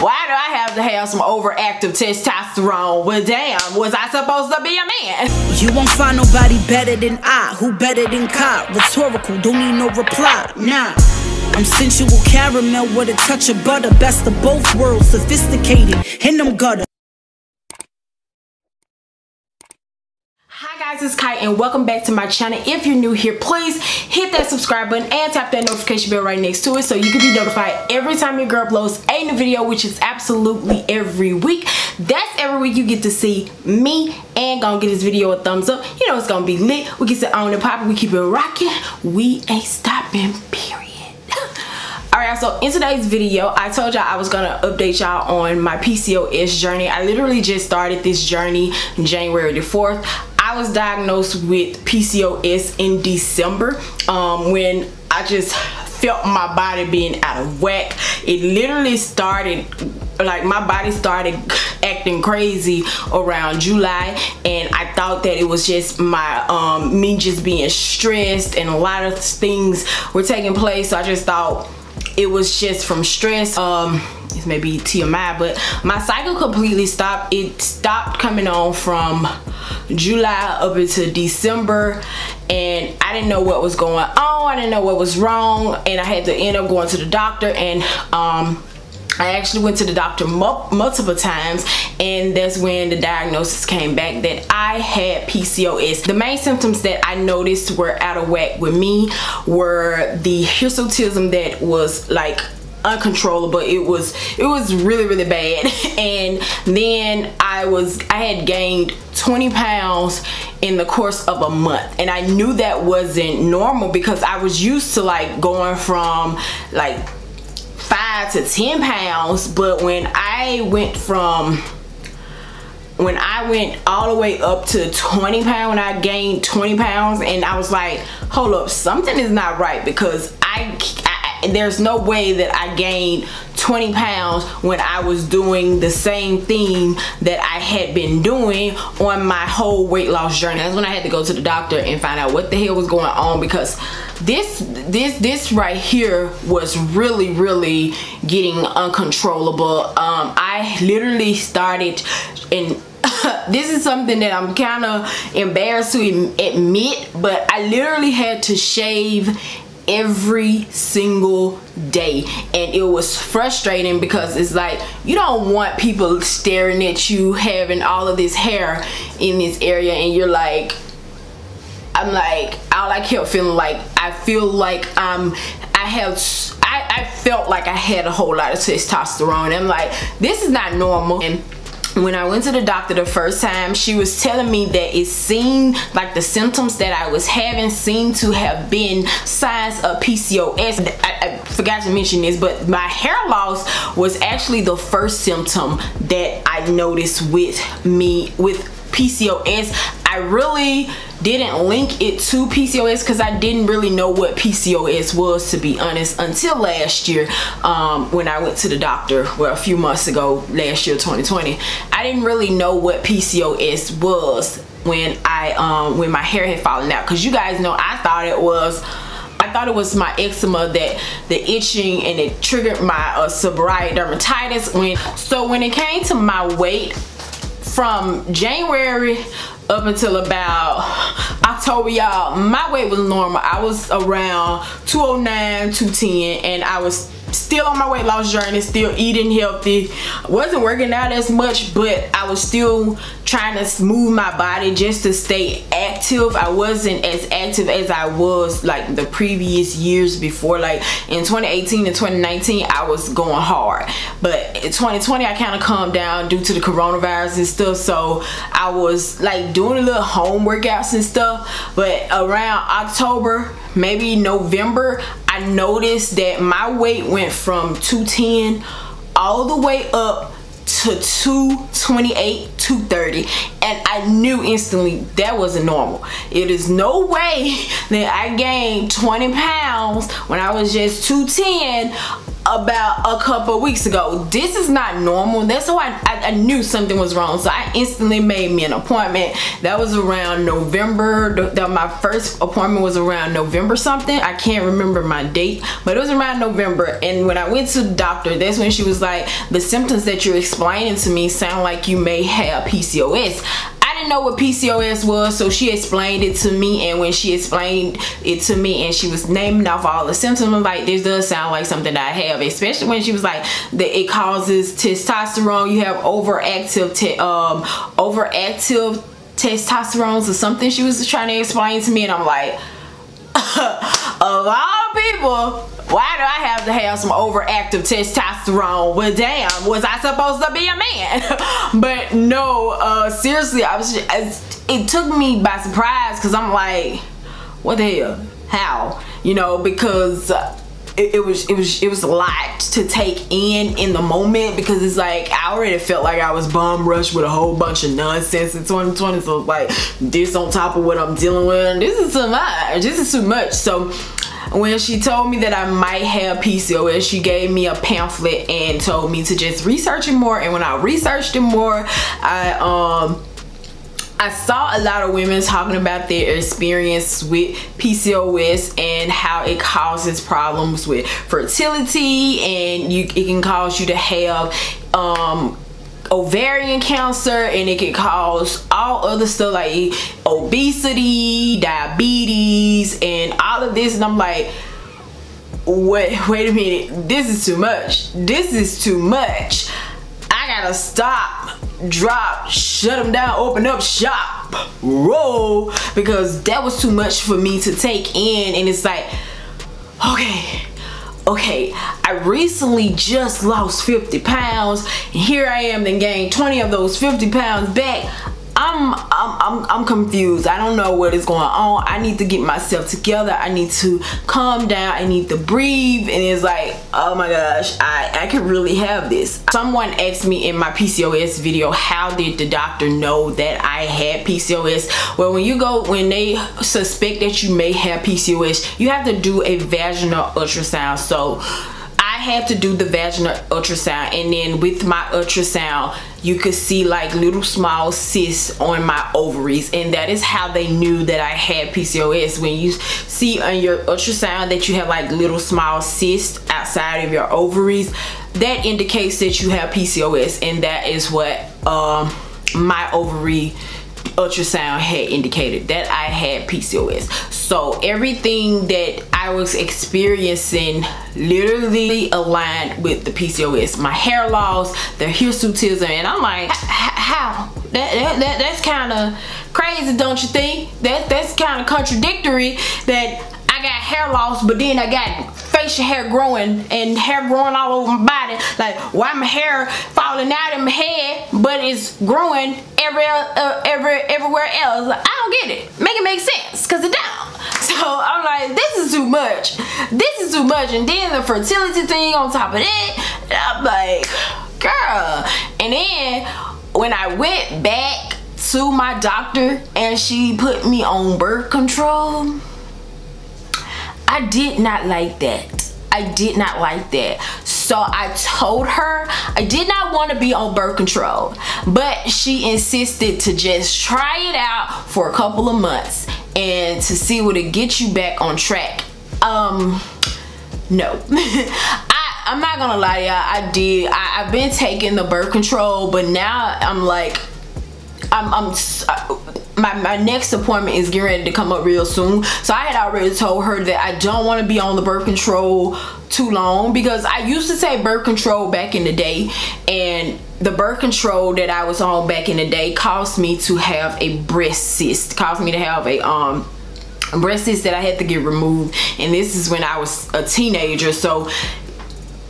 Why do I have to have some overactive testosterone? Well, damn, was I supposed to be a man? You won't find nobody better than I. Who better than Kai? Rhetorical, don't need no reply. Nah. I'm sensual caramel with a touch of butter. Best of both worlds, sophisticated in them gutter. Hi guys, it's Kai and welcome back to my channel. If you're new here, please hit that subscribe button and tap that notification bell right next to it so you can be notified every time your girl uploads a new video, which is absolutely every week. That's every week you get to see me and gonna give this video a thumbs up. You know it's gonna be lit. We get it on and popping, we keep it rocking. We ain't stopping, period. Alright, so in today's video, I told y'all I was gonna update y'all on my PCOS journey. I literally just started this journey January the 4th. I was diagnosed with PCOS in December when I just felt my body being out of whack. It literally started, like my body started acting crazy around July, and I thought that it was just my me just being stressed, and a lot of things were taking place, so I just thought it was just from stress. It may be TMI, but my cycle completely stopped. It stopped coming on from July up into December, and I didn't know what was going on. I didn't know what was wrong, and I had to end up going to the doctor, and I actually went to the doctor multiple times, and that's when the diagnosis came back that I had PCOS. The main symptoms that I noticed were out of whack with me were the hirsutism that was like uncontrollable. It was really bad. And then I had gained 20 pounds in the course of a month, and I knew that wasn't normal because I was used to like going from like 5 to 10 pounds, but when I went all the way up to 20 pounds, when I gained 20 pounds, and I was like, hold up, something is not right, because there's no way that I gained 20 pounds when I was doing the same thing that I had been doing on my whole weight loss journey. That's when I had to go to the doctor and find out what the hell was going on, because this right here was really getting uncontrollable. I literally started, and this is something that I'm kind of embarrassed to admit, but I literally had to shave every single day, and it was frustrating because it's like you don't want people staring at you having all of this hair in this area, and you're like, I kept feeling like I felt like I had a whole lot of testosterone. I'm like, this is not normal. And when I went to the doctor the first time, she was telling me that it seemed like the symptoms that I was having seemed to have been signs of PCOS. I forgot to mention this, but my hair loss was actually the first symptom that I noticed with PCOS. I really didn't link it to PCOS because I didn't really know what PCOS was, to be honest, until last year when I went to the doctor, well, a few months ago, last year 2020. I didn't really know what PCOS was when when my hair had fallen out, because you guys know I thought it was my eczema, that the itching, and it triggered my seborrheic dermatitis. So when it came to my weight from January up until about October, y'all, my weight was normal. I was around 209, 210, and I was still on my weight loss journey, still eating healthy. Wasn't working out as much, but I was still trying to move my body just to stay active. I wasn't as active as I was like the previous years before. Like in 2018 and 2019, I was going hard, but in 2020 I kind of calmed down due to the coronavirus and stuff, so I was like doing a little home workouts and stuff. But around October, maybe November, I noticed that my weight went from 210 all the way up to 228, 230, and I knew instantly that wasn't normal. It is no way that I gained 20 pounds when I was just 210 about a couple of weeks ago. This is not normal. That's why I knew something was wrong. So I instantly made me an appointment. That was around November. My first appointment was around November something. I can't remember my date, but it was around November. And when I went to the doctor, that's when she was like, the symptoms that you're explaining to me sound like you may have PCOS. I didn't know what PCOS was, so she explained it to me, and when she explained it to me and she was naming off all the symptoms, I'm like, this does sound like something that I have, especially when she was like that it causes testosterone. You have overactive testosterone or something she was trying to explain to me, and I'm like, of all people, why do I have to have some overactive testosterone? Well, damn, was I supposed to be a man? But no, seriously, it took me by surprise, because I'm like, what the hell? How? You know, because it was a lot to take in the moment, because it's like I already felt like I was bum rushed with a whole bunch of nonsense in 2020. So like, this on top of what I'm dealing with, this is too much. This is too much. So when she told me that I might have PCOS, she gave me a pamphlet and told me to just research it more. And when I researched it more, I saw a lot of women talking about their experience with PCOS and how it causes problems with fertility, and it can cause you to have ovarian cancer, and it can cause all other stuff like obesity, diabetes, and all of this. And I'm like, wait a minute, this is too much. This is too much. I gotta stop, drop, shut them down, open up shop, roll, because that was too much for me to take in. And it's like, okay, I recently just lost 50 pounds, and here I am then gained 20 of those 50 pounds back. I'm confused. I don't know what is going on. I need to get myself together. I need to calm down. I need to breathe. And it's like, oh my gosh, I could really have this. Someone asked me in my PCOS video, how did the doctor know that I had PCOS? Well, when they suspect that you may have PCOS, you have to do a vaginal ultrasound. So I had to do the vaginal ultrasound, and then with my ultrasound you could see like little small cysts on my ovaries, and that is how they knew that I had PCOS. When you see on your ultrasound that you have like little small cysts outside of your ovaries, that indicates that you have PCOS, and that is what my ovary ultrasound had indicated, that I had PCOS. So everything that I was experiencing literally aligned with the PCOS. My hair loss, the hirsutism, and I'm like, how? That's kind of crazy, don't you think? That's kind of contradictory, that I got hair loss, but then I got facial hair growing and hair growing all over my body. Like, why my hair falling out of my head, but it's growing everywhere else? Like, I don't get it. Make it make sense, because it don't. So I'm like, this is too much. This is too much. And then the fertility thing on top of that, I'm like, girl. And then when I went back to my doctor and she put me on birth control, I did not like that. I did not like that. So I told her I did not want to be on birth control, but she insisted to just try it out for a couple of months and to see would it get you back on track. No. I'm not gonna lie, y'all. I've been taking the birth control, but now I'm like, my next appointment is getting ready to come up real soon. So I had already told her that I don't want to be on the birth control too long, because I used to take birth control back in the day, and the birth control that I was on back in the day caused me to have a breast cyst, caused me to have a breast cyst that I had to get removed, and this is when I was a teenager. So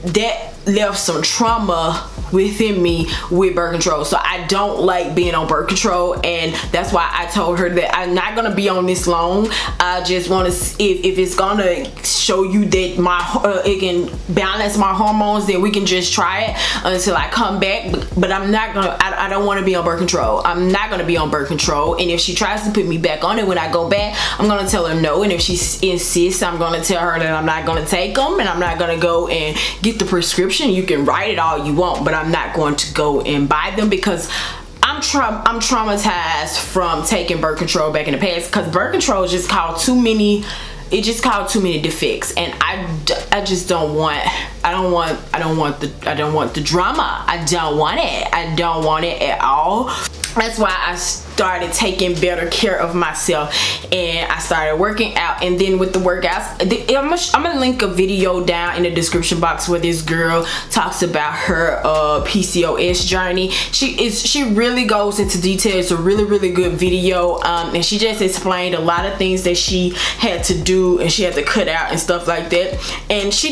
that left some trauma within me with birth control. So I don't like being on birth control, and that's why I told her that I'm not gonna be on this long. I just want to see if it's gonna show you that my it can balance my hormones, then we can just try it until I come back. But I'm not gonna, I don't want to be on birth control. I'm not gonna be on birth control, and if she tries to put me back on it when I go back, I'm gonna tell her no. And if she insists, I'm gonna tell her that I'm not gonna take them, and I'm not gonna go and get the prescription. You can write it all you want, but I'm not going to go and buy them, because I'm traumatized from taking birth control back in the past, because birth control just caused too many, it just caused too many defects, and I just don't want, I don't want the drama. I don't want it. I don't want it at all. That's why I started taking better care of myself, and I started working out. And then with the workouts, I'm gonna link a video down in the description box where this girl talks about her PCOS journey. She really goes into detail. It's a really good video, and she just explained a lot of things that she had to do and she had to cut out and stuff like that. And she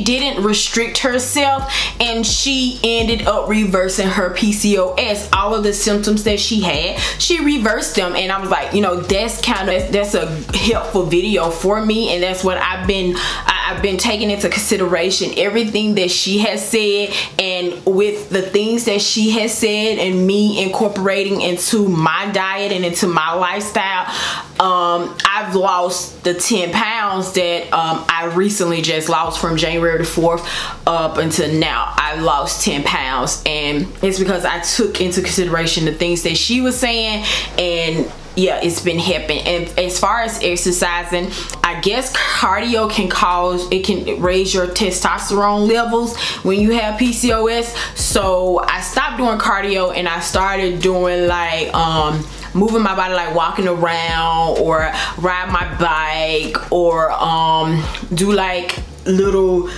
didn't restrict herself, and she ended up reversing her PCOS. All of the symptoms that she had, she reversed them, and I was like, you know, that's a helpful video for me, and that's what I've been taking into consideration, everything that she has said, and with the things that she has said and me incorporating into my diet and into my lifestyle. I've lost the 10 pounds that I recently just lost from January the 4th up until now. I lost 10 pounds, and it's because I took into consideration the things that she was saying, and yeah, it's been helping. And as far as exercising, I guess cardio can raise your testosterone levels when you have PCOS. So I stopped doing cardio, and I started doing like moving my body, like walking around or ride my bike, or do like little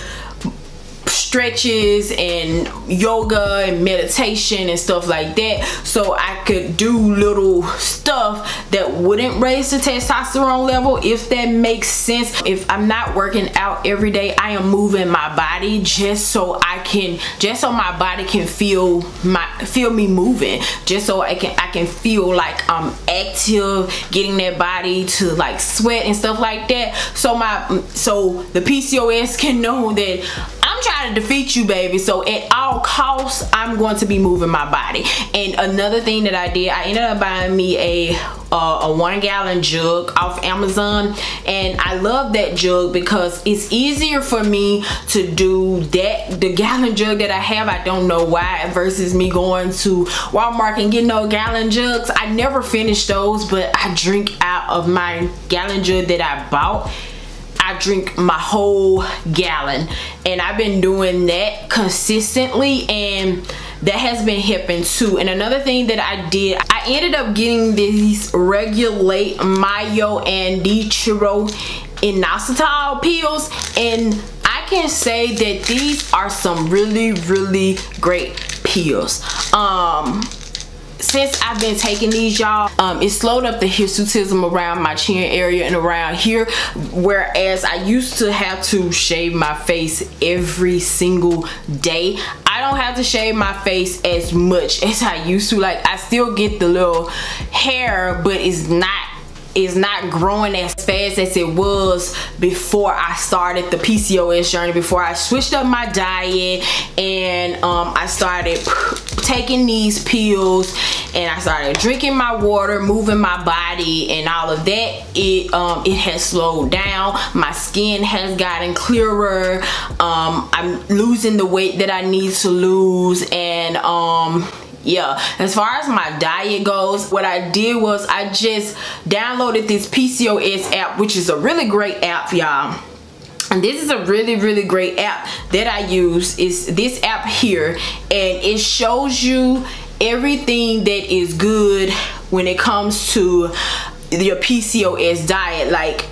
stretches and yoga and meditation and stuff like that, so I could do little stuff that wouldn't raise the testosterone level, if that makes sense. If I'm not working out every day, I am moving my body just so my body can feel me moving, just so I can feel like I'm active, getting that body to like sweat and stuff like that, so the PCOS can know that I'm trying to defeat you, baby. So at all costs, I'm going to be moving my body. And another thing that I did, I ended up buying me a 1 gallon jug off Amazon, and I love that jug because it's easier for me to do that. The gallon jug that I have, I don't know why, versus me going to Walmart and getting no gallon jugs. I never finish those, but I drink out of my gallon jug that I bought. I drink my whole gallon, and I've been doing that consistently, and that has been helping too. And another thing that I did, I ended up getting these Regulate Mayo and Chiro inositol pills, and I can say that these are some really great pills. Since I've been taking these, y'all, it slowed up the hirsutism around my chin area and around here, whereas I used to have to shave my face every single day. I don't have to shave my face as much as I used to. Like, I still get the little hair, but it's not growing as fast as it was before I started the PCOS journey, before I switched up my diet, and I started taking these pills, and I started drinking my water, moving my body, and all of that. It has slowed down. My skin has gotten clearer. I'm losing the weight that I need to lose, and yeah, as far as my diet goes, what I did was I just downloaded this PCOS app, which is a really great app, y'all. And this is a really great app that I use. Is this app here, and it shows you everything that is good when it comes to your PCOS diet. Like,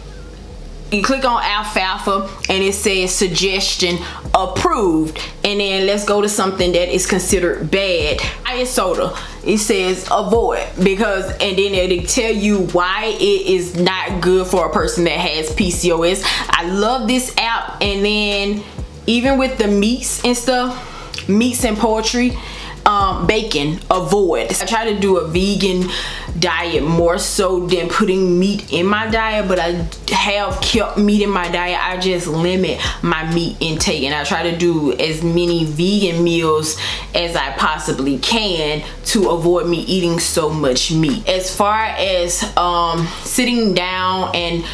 you click on alfalfa and it says suggestion approved, and then let's go to something that is considered bad. Diet soda, it says avoid, because, and then it'll tell you why it is not good for a person that has PCOS. I love this app. And then even with the meats and stuff, meats and poultry, bacon, avoid. I try to do a vegan diet more so than putting meat in my diet, but I have kept meat in my diet. I just limit my meat intake, and I try to do as many vegan meals as I possibly can to avoid me eating so much meat. As far as sitting down and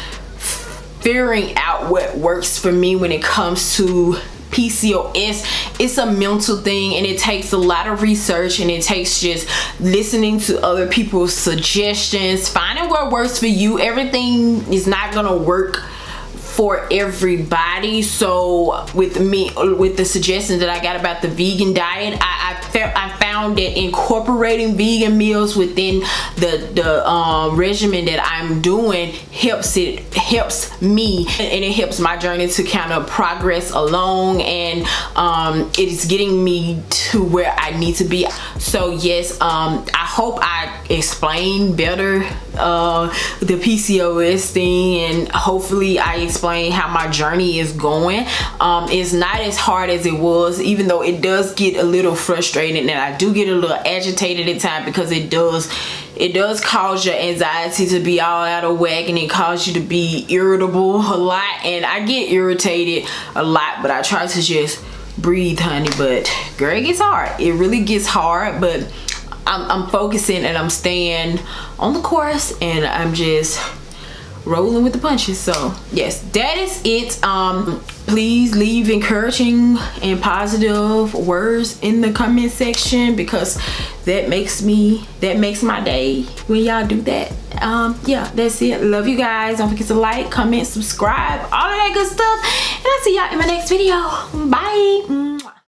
figuring out what works for me when it comes to PCOS, it's a mental thing, and it takes a lot of research, and it takes just listening to other people's suggestions, finding what works for you. Everything is not gonna work for everybody. So with me, with the suggestions that I got about the vegan diet, I found that incorporating vegan meals within the regimen that I'm doing helps me, and it helps my journey to kind of progress along, and it is getting me to where I need to be. So yes, I hope I explained better the PCOS thing, and hopefully I explained how my journey is going. It's not as hard as it was, even though it does get a little frustrating, and I do get a little agitated at times, because it does cause your anxiety to be all out of whack, and it causes you to be irritable a lot, and I get irritated a lot, but I try to just breathe, honey. But girl, it gets hard. It really gets hard, but I'm focusing, and I'm staying on the course, and I'm just rolling with the punches. So yes, that is it. Please leave encouraging and positive words in the comment section, because that makes my day when y'all do that. Yeah, that's it. Love you guys. Don't forget to like, comment, subscribe, all of that good stuff, and I'll see y'all in my next video. Bye.